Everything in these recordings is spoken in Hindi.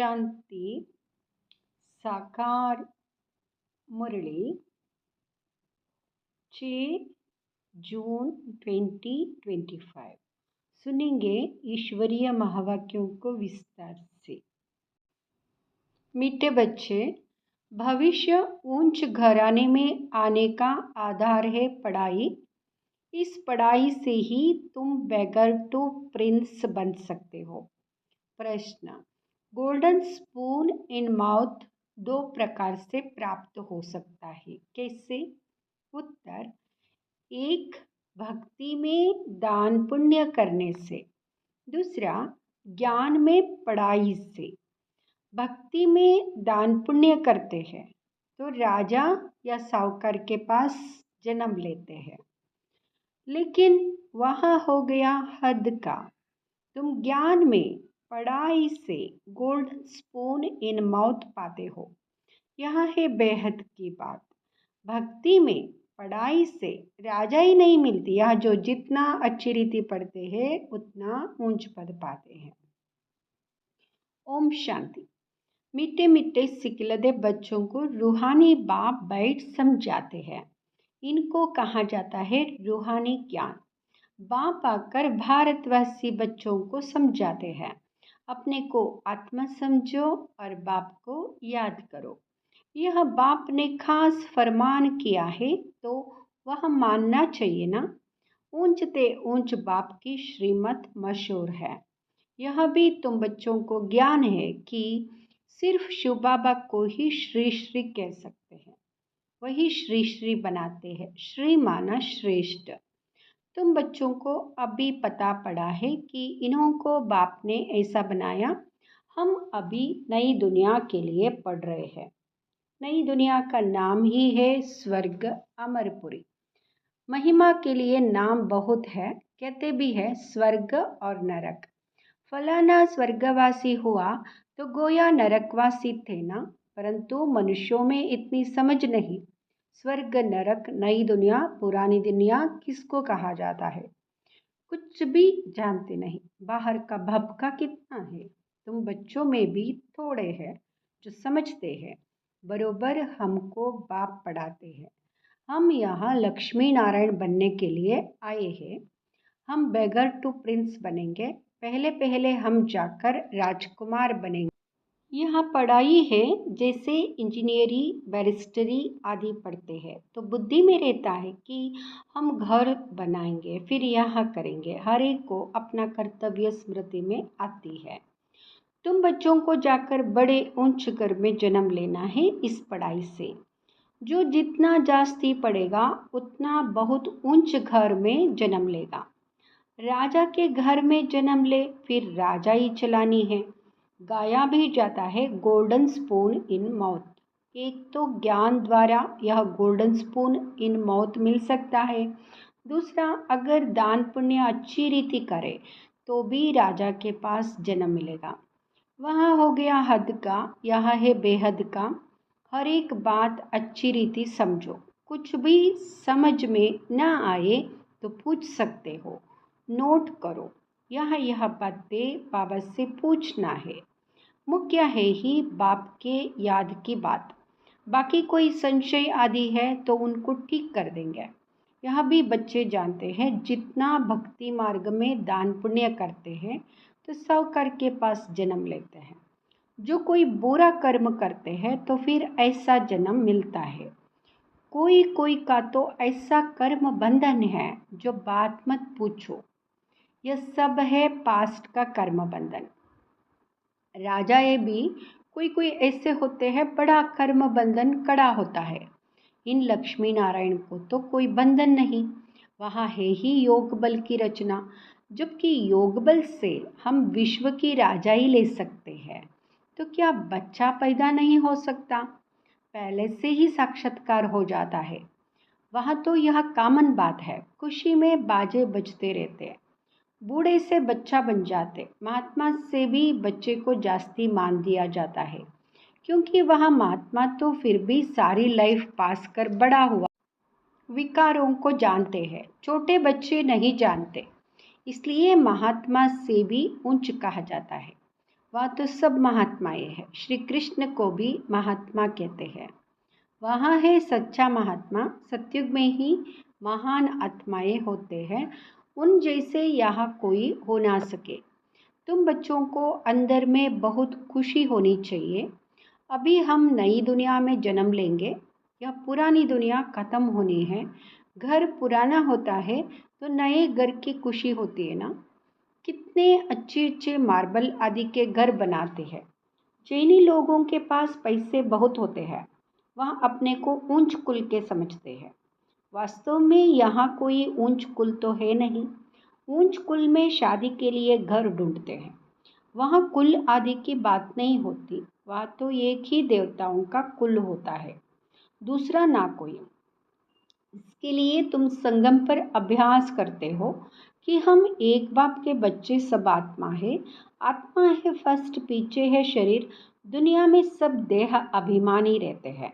शांति साकार मुरली 6 जून 2025। सुनेंगे ईश्वरीय महावाक्यों को विस्तार से। मीठे बच्चे, भविष्य ऊंच घराने में आने का आधार है पढ़ाई। इस पढ़ाई से ही तुम बेगर टू प्रिंस बन सकते हो। प्रश्न, गोल्डन स्पून इन माउथ 2 प्रकार से प्राप्त हो सकता है, कैसे? उत्तर, एक भक्ति में दान पुण्य करने से, दूसरा ज्ञान में पढ़ाई से। भक्ति में दान पुण्य करते हैं तो राजा या साहूकार के पास जन्म लेते हैं, लेकिन वहाँ हो गया हद का। तुम ज्ञान में पढ़ाई से गोल्डन स्पून इन माउथ पाते हो। यह है बेहद की बात। भक्ति में पढ़ाई से राजा ही नहीं मिलती। यह जो जितना अच्छी रीति पढ़ते हैं उतना ऊंच पद पाते हैं। ओम शांति। मीठे मीठे सिकलदे बच्चों को रूहानी बाप बैठ समझाते हैं। इनको कहा जाता है रूहानी ज्ञान। बाप आकर भारतवासी बच्चों को समझाते हैं, अपने को आत्मा समझो और बाप को याद करो। यह बाप ने खास फरमान किया है तो वह मानना चाहिए ना। ऊंच ते ऊंच बाप की श्रीमत मशहूर है। यह भी तुम बच्चों को ज्ञान है कि सिर्फ शिव बाबा को ही श्री श्री कह सकते हैं। वही श्री श्री बनाते हैं। श्री माना श्रेष्ठ। तुम बच्चों को अभी पता पड़ा है कि इन्हों को बाप ने ऐसा बनाया। हम अभी नई दुनिया के लिए पढ़ रहे हैं। नई दुनिया का नाम ही है स्वर्ग अमरपुरी। महिमा के लिए नाम बहुत है, कहते भी है स्वर्ग और नरक। फलाना स्वर्गवासी हुआ तो गोया नरकवासी थे ना, परंतु मनुष्यों में इतनी समझ नहीं। स्वर्ग नरक, नई दुनिया पुरानी दुनिया किसको कहा जाता है, कुछ भी जानते नहीं। बाहर का भभका कितना है। तुम बच्चों में भी थोड़े हैं जो समझते हैं। बरोबर हमको बाप पढ़ाते हैं। हम यहाँ लक्ष्मी नारायण बनने के लिए आए हैं। हम बेगर टू प्रिंस बनेंगे। पहले पहले हम जाकर राजकुमार बनेंगे। यहाँ पढ़ाई है जैसे इंजीनियरिंग, बैरिस्टरी आदि पढ़ते हैं तो बुद्धि में रहता है कि हम घर बनाएंगे, फिर यहाँ करेंगे। हर एक को अपना कर्तव्य स्मृति में आती है। तुम बच्चों को जाकर बड़े ऊंच घर में जन्म लेना है इस पढ़ाई से। जो जितना जास्ती पढ़ेगा उतना बहुत ऊंच घर में जन्म लेगा। राजा के घर में जन्म ले, फिर राजा ही चलानी है। गाया भी जाता है गोल्डन स्पून इन माउथ। एक तो ज्ञान द्वारा यह गोल्डन स्पून इन माउथ मिल सकता है। दूसरा, अगर दान पुण्य अच्छी रीति करे तो भी राजा के पास जन्म मिलेगा। वहाँ हो गया हद का, यह है बेहद का। हर एक बात अच्छी रीति समझो। कुछ भी समझ में न आए तो पूछ सकते हो, नोट करो। यह बातें बाबा से पूछना है। मुख्य है ही बाप के याद की बात। बाकी कोई संशय आदि है तो उनको ठीक कर देंगे। यह भी बच्चे जानते हैं, जितना भक्ति मार्ग में दान पुण्य करते हैं तो साहूकार के पास जन्म लेते हैं। जो कोई बुरा कर्म करते हैं तो फिर ऐसा जन्म मिलता है। कोई कोई का तो ऐसा कर्म बंधन है जो बात मत पूछो। यह सब है पास्ट का कर्म बंधन। राजा ये भी कोई ऐसे होते हैं बड़ा कर्म बंधन कड़ा होता है। इन लक्ष्मी नारायण को तो कोई बंधन नहीं। वहाँ है ही योग बल की रचना, जबकि योग बल से हम विश्व की राजा ही ले सकते हैं। तो क्या बच्चा पैदा नहीं हो सकता? पहले से ही साक्षात्कार हो जाता है। वहाँ तो यह कॉमन बात है। खुशी में बाजे बजते रहते हैं। बूढ़े से बच्चा बन जाते। महात्मा से भी बच्चे को जास्ती मान दिया जाता है, क्योंकि वह महात्मा तो फिर भी सारी लाइफ पास कर बड़ा हुआ, विकारों को जानते हैं। छोटे बच्चे नहीं जानते, इसलिए महात्मा से भी ऊंच कहा जाता है। वह तो सब महात्माएं हैं। श्री कृष्ण को भी महात्मा कहते हैं। वहाँ है सच्चा महात्मा। सतयुग में ही महान आत्माएं होते हैं। उन जैसे यहाँ कोई हो ना सके। तुम बच्चों को अंदर में बहुत खुशी होनी चाहिए। अभी हम नई दुनिया में जन्म लेंगे। यह पुरानी दुनिया ख़त्म होनी है। घर पुराना होता है तो नए घर की खुशी होती है ना। कितने अच्छे अच्छे मार्बल आदि के घर बनाते हैं। चीनी लोगों के पास पैसे बहुत होते हैं। वह अपने को ऊंच कुल के समझते हैं। वास्तव में यहाँ कोई ऊंच कुल तो है नहीं। ऊंच कुल में शादी के लिए घर ढूंढते हैं। वहाँ कुल आदि की बात नहीं होती। वह तो एक ही देवताओं का कुल होता है, दूसरा ना कोई। इसके लिए तुम संगम पर अभ्यास करते हो कि हम एक बाप के बच्चे, सब आत्मा है। आत्मा है फर्स्ट, पीछे है शरीर। दुनिया में सब देह अभिमानी रहते हैं।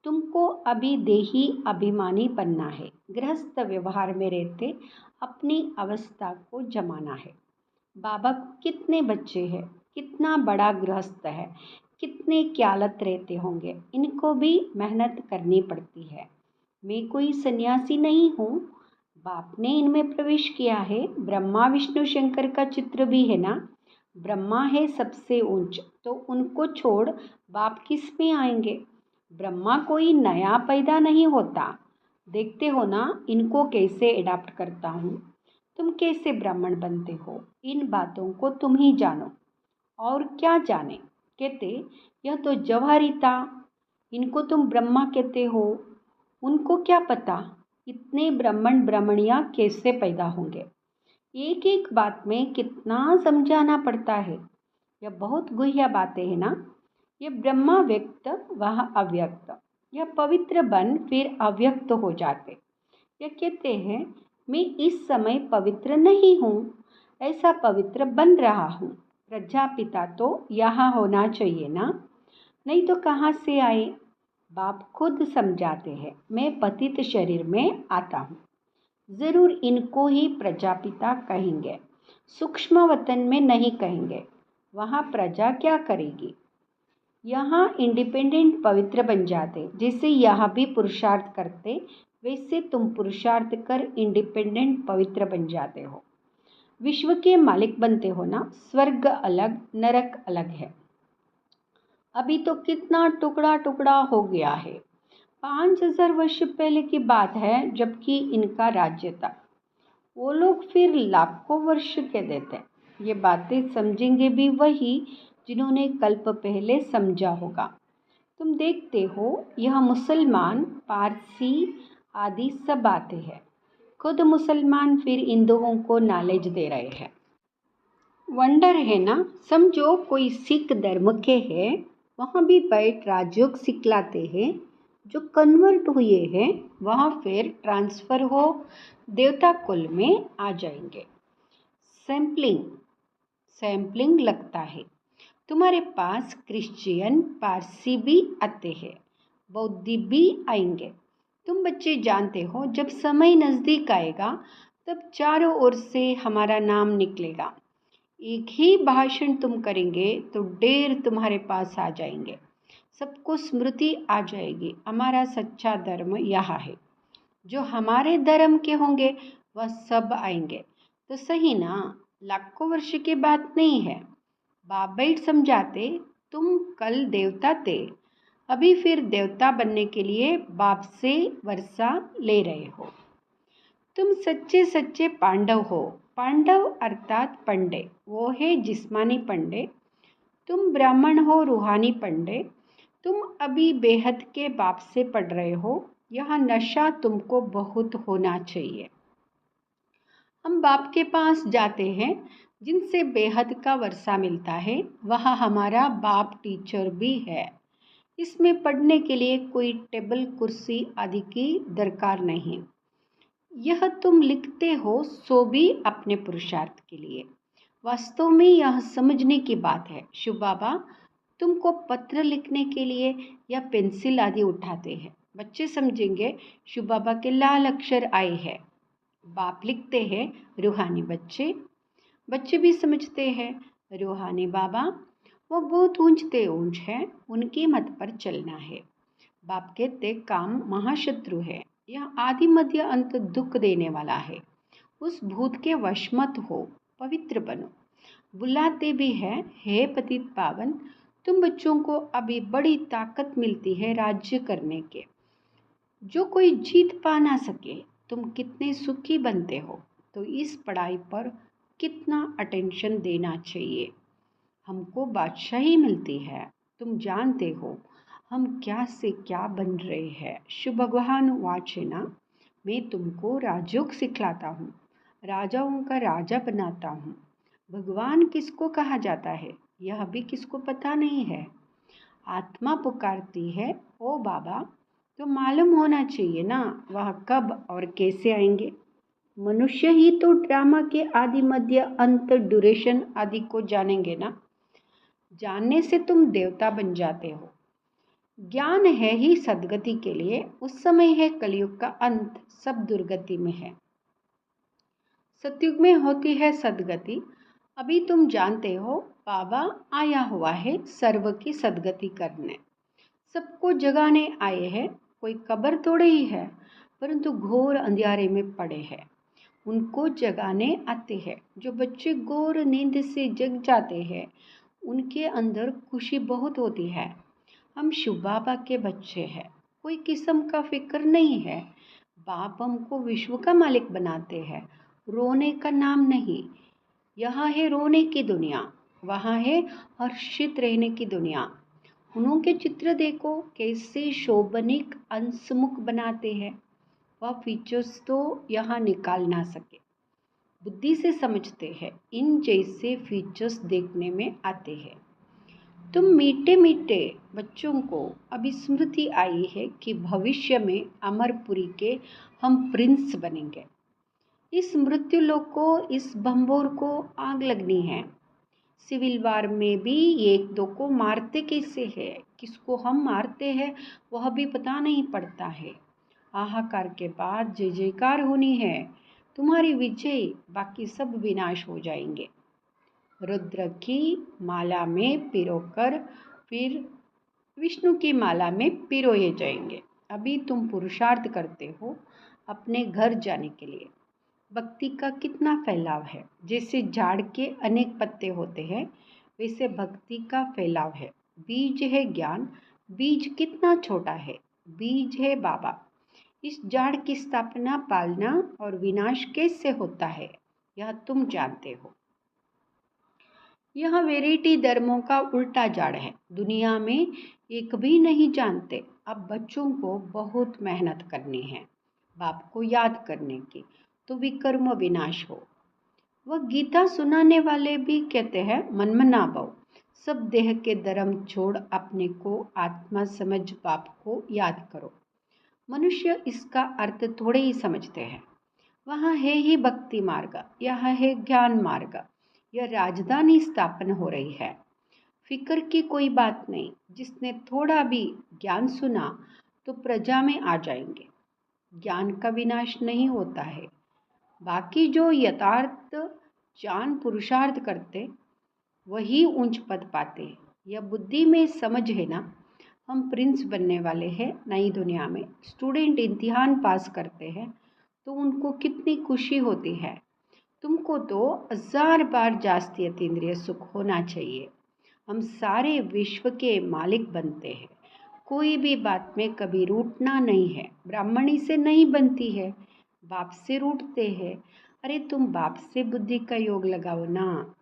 तुमको अभी देही अभिमानी बनना है। गृहस्थ व्यवहार में रहते अपनी अवस्था को जमाना है। बाबा को कितने बच्चे हैं, कितना बड़ा गृहस्थ है, कितने क्यालत रहते होंगे। इनको भी मेहनत करनी पड़ती है। मैं कोई सन्यासी नहीं हूँ। बाप ने इनमें प्रवेश किया है। ब्रह्मा विष्णु शंकर का चित्र भी है ना। ब्रह्मा है सबसे ऊंच, तो उनको छोड़ बाप किस में आएंगे। ब्रह्मा कोई नया पैदा नहीं होता। देखते हो ना इनको कैसे एडाप्ट करता हूँ। तुम कैसे ब्राह्मण बनते हो, इन बातों को तुम ही जानो। और क्या जाने। कहते यह तो जवाहरी था, इनको तुम ब्रह्मा कहते हो। उनको क्या पता इतने ब्राह्मण ब्राह्मणियाँ कैसे पैदा होंगे। एक एक बात में कितना समझाना पड़ता है। यह बहुत गुह्य बातें हैं ना। ये ब्रह्मा व्यक्त, वह अव्यक्त। यह पवित्र बन फिर अव्यक्त हो जाते। यह कहते हैं मैं इस समय पवित्र नहीं हूँ, ऐसा पवित्र बन रहा हूँ। प्रजापिता तो यहाँ होना चाहिए ना, नहीं तो कहाँ से आए। बाप खुद समझाते हैं मैं पतित शरीर में आता हूँ। ज़रूर इनको ही प्रजापिता कहेंगे, सूक्ष्म वतन में नहीं कहेंगे। वहाँ प्रजा क्या करेगी। यहाँ इंडिपेंडेंट पवित्र बन जाते। जैसे यहाँ भी पुरुषार्थ करते, वैसे तुम पुरुषार्थ कर इंडिपेंडेंट पवित्र बन जाते हो। विश्व के मालिक बनते हो ना। स्वर्ग अलग, नरक अलग है। अभी तो कितना टुकड़ा टुकड़ा हो गया है। 5000 वर्ष पहले की बात है, जबकि इनका राज्य था। वो लोग फिर लाखों वर्ष के देते। ये बातें समझेंगे भी वही जिन्होंने कल्प पहले समझा होगा। तुम देखते हो यह मुसलमान, पारसी आदि सब आते हैं। खुद मुसलमान फिर हिंदुओं को नॉलेज दे रहे हैं। वंडर है ना। समझो कोई सिख धर्म के हैं, वहाँ भी बैठ राजयोग सिखलाते हैं। जो कन्वर्ट हुए हैं वहाँ फिर ट्रांसफ़र हो देवता कुल में आ जाएंगे। सैम्पलिंग लगता है। तुम्हारे पास क्रिश्चियन, पारसी भी आते हैं, बौद्धी भी आएंगे। तुम बच्चे जानते हो जब समय नज़दीक आएगा तब चारों ओर से हमारा नाम निकलेगा। एक ही भाषण तुम करेंगे तो ढेर तुम्हारे पास आ जाएंगे। सबको स्मृति आ जाएगी हमारा सच्चा धर्म यहाँ है। जो हमारे धर्म के होंगे वह सब आएंगे। तो सही ना, लाखों वर्ष की बात नहीं है। बाप बैठ समझाते तुम कल देवता थे, अभी फिर देवता बनने के लिए बाप से वर्षा ले रहे हो। तुम सच्चे सच्चे पांडव हो। पांडव अर्थात पंडे, वो है जिस्मानी पंडे। तुम ब्राह्मण हो, रूहानी पंडे। तुम अभी बेहद के बाप से पढ़ रहे हो। यह नशा तुमको बहुत होना चाहिए। हम बाप के पास जाते हैं जिनसे बेहद का वर्षा मिलता है। वह हमारा बाप टीचर भी है। इसमें पढ़ने के लिए कोई टेबल कुर्सी आदि की दरकार नहीं। यह तुम लिखते हो सो भी अपने पुरुषार्थ के लिए। वास्तव में यह समझने की बात है। शिव बाबा तुमको पत्र लिखने के लिए या पेंसिल आदि उठाते हैं। बच्चे समझेंगे शिव बाबा के लाल अक्षर आए हैं। बाप लिखते हैं रूहानी बच्चे भी समझते हैं रूहानी बाबा वो बहुत ऊंचते ऊंच हैं, उनके मत पर चलना है। बाप कहते काम महाशत्रु है, यह आदि मध्य अंत दुख देने वाला है। उस भूत के वश मत हो, पवित्र बनो। बुलाते भी हैं, हे पतित पावन, तुम बच्चों को अभी बड़ी ताकत मिलती है राज्य करने के, जो कोई जीत पा ना सके। तुम कितने सुखी बनते हो, तो इस पढ़ाई पर कितना अटेंशन देना चाहिए। हमको बादशाही मिलती है, तुम जानते हो हम क्या से क्या बन रहे हैं। शिव भगवान वाचना, मैं तुमको राजयोग सिखलाता हूँ, राजाओं का राजा बनाता हूँ। भगवान किसको कहा जाता है यह भी किसको पता नहीं है। आत्मा पुकारती है, ओ बाबा, तो मालूम होना चाहिए ना वह कब और कैसे आएंगे। मनुष्य ही तो ड्रामा के आदि मध्य अंत ड्यूरेशन आदि को जानेंगे ना। जानने से तुम देवता बन जाते हो। ज्ञान है ही सद्गति के लिए, उस समय है कलयुग का अंत, सब दुर्गति में है। सतयुग में होती है सद्गति। अभी तुम जानते हो बाबा आया हुआ है सर्व की सद्गति करने, सबको जगाने आए हैं। कोई कब्र तोड़े ही है, परंतु घोर अंधियारे में पड़े हैं, उनको जगाने आते हैं। जो बच्चे घोर नींद से जग जाते हैं उनके अंदर खुशी बहुत होती है। हम शिव बाबा के बच्चे हैं, कोई किस्म का फिक्र नहीं है। बाप हमको विश्व का मालिक बनाते हैं, रोने का नाम नहीं। यहाँ है रोने की दुनिया, वहाँ है हर्षित रहने की दुनिया। उन्हों के चित्र देखो कैसे शोभनिक अंशमुख बनाते हैं, वह फीचर्स तो यहाँ निकाल ना सके। बुद्धि से समझते हैं, इन जैसे फीचर्स देखने में आते हैं। तुम मीठे मीठे बच्चों को अभी स्मृति आई है कि भविष्य में अमरपुरी के हम प्रिंस बनेंगे। इस मृत्यु लोक को, इस भंबोर को आग लगनी है। सिविल वार में भी एक दो को मारते कैसे है, किसको हम मारते हैं वह भी पता नहीं पड़ता है। हाहाकार के बाद जय जयकार होनी है, तुम्हारी विजय, बाकी सब विनाश हो जाएंगे। रुद्र की माला में पिरोकर फिर विष्णु की माला में पिरोए जाएंगे। अभी तुम पुरुषार्थ करते हो अपने घर जाने के लिए। भक्ति का कितना फैलाव है, जैसे झाड़ के अनेक पत्ते होते हैं वैसे भक्ति का फैलाव है। बीज है ज्ञान, बीज कितना छोटा है, बीज है बाबा। इस झाड़ की स्थापना, पालना और विनाश कैसे होता है यह तुम जानते हो। यह वेराइटी धर्मों का उल्टा झाड़ है, दुनिया में एक भी नहीं जानते। अब बच्चों को बहुत मेहनत करनी है बाप को याद करने की, तो विकर्म विनाश हो। वह गीता सुनाने वाले भी कहते हैं मनमना भव, सब देह के धर्म छोड़ अपने को आत्मा समझ बाप को याद करो। मनुष्य इसका अर्थ थोड़े ही समझते हैं। वहाँ है ही भक्ति मार्ग, यह है ज्ञान मार्ग। यह राजधानी स्थापन हो रही है, फिक्र की कोई बात नहीं। जिसने थोड़ा भी ज्ञान सुना तो प्रजा में आ जाएंगे। ज्ञान का विनाश नहीं होता है, बाकी जो यथार्थ जान पुरुषार्थ करते वही ऊंच पद पाते। यह बुद्धि में समझ है ना। हम प्रिंस बनने वाले हैं नई दुनिया में। स्टूडेंट इम्तिहान पास करते हैं तो उनको कितनी खुशी होती है। तुमको तो 1000 बार जास्ती अतीन्द्रिय सुख होना चाहिए। हम सारे विश्व के मालिक बनते हैं, कोई भी बात में कभी रूठना नहीं है। ब्राह्मणी से नहीं बनती है, बाप से रूठते हैं। अरे तुम बाप से बुद्धि का योग लगाओ ना,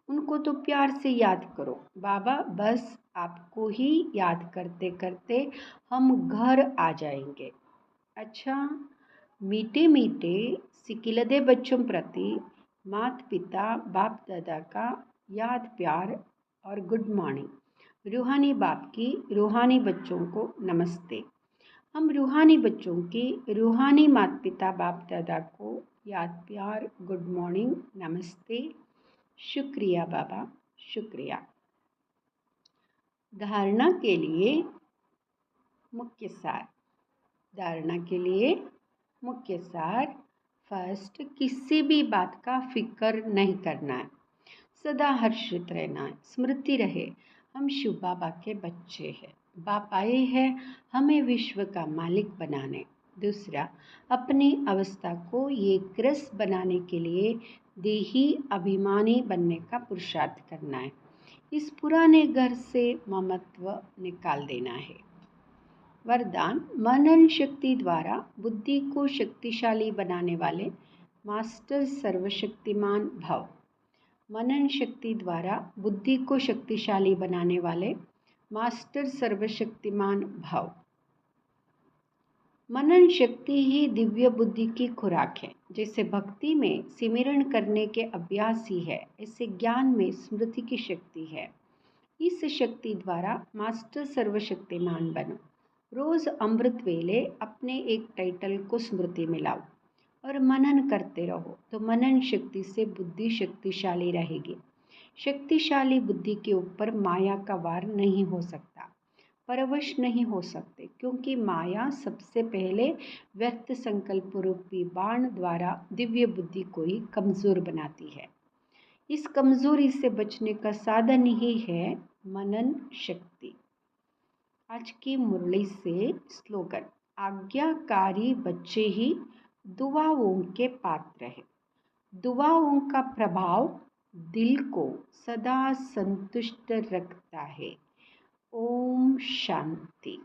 उनको तो प्यार से याद करो। बाबा बस आपको ही याद करते करते हम घर आ जाएंगे। अच्छा, मीठे मीठे सिकिलदे बच्चों प्रति माता पिता बाप दादा का याद प्यार और गुड मॉर्निंग। रूहानी बाप की रूहानी बच्चों को नमस्ते। हम रूहानी बच्चों की रूहानी माता पिता बाप दादा को याद प्यार, गुड मॉर्निंग, नमस्ते, शुक्रिया बाबा, शुक्रिया। धारणा के लिए मुख्य सार। धारणा के लिए मुख्य सार। फर्स्ट, किसी भी बात का फिक्र नहीं करना है। सदा हर्षित रहना है। स्मृति रहे हम शिव बाबा के बच्चे हैं। बाप आए हैं हमें विश्व का मालिक बनाने। दूसरा, अपनी अवस्था को ये ग्रस बनाने के लिए देही अभिमानी बनने का पुरुषार्थ करना है। इस पुराने घर से ममत्व निकाल देना है। वरदान, मनन शक्ति द्वारा बुद्धि को शक्तिशाली बनाने वाले मास्टर सर्वशक्तिमान भव। मनन शक्ति द्वारा बुद्धि को शक्तिशाली बनाने वाले मास्टर सर्वशक्तिमान भव। मनन शक्ति ही दिव्य बुद्धि की खुराक है। जैसे भक्ति में सिमरण करने के अभ्यास ही है, ऐसे ज्ञान में स्मृति की शक्ति है। इस शक्ति द्वारा मास्टर सर्वशक्तिमान बनो। रोज अमृत वेले अपने एक टाइटल को स्मृति में लाओ और मनन करते रहो, तो मनन शक्ति से बुद्धि शक्तिशाली रहेगी। शक्तिशाली बुद्धि के ऊपर माया का वार नहीं हो सकता, परवश नहीं हो सकते, क्योंकि माया सबसे पहले व्यर्थ संकल्प रूपी बाण द्वारा दिव्य बुद्धि को ही कमजोर बनाती है। इस कमजोरी से बचने का साधन ही है मनन शक्ति। आज की मुरली से स्लोगन, आज्ञाकारी बच्चे ही दुआओं के पात्र है। दुआओं का प्रभाव दिल को सदा संतुष्ट रखता है। ओम शांति।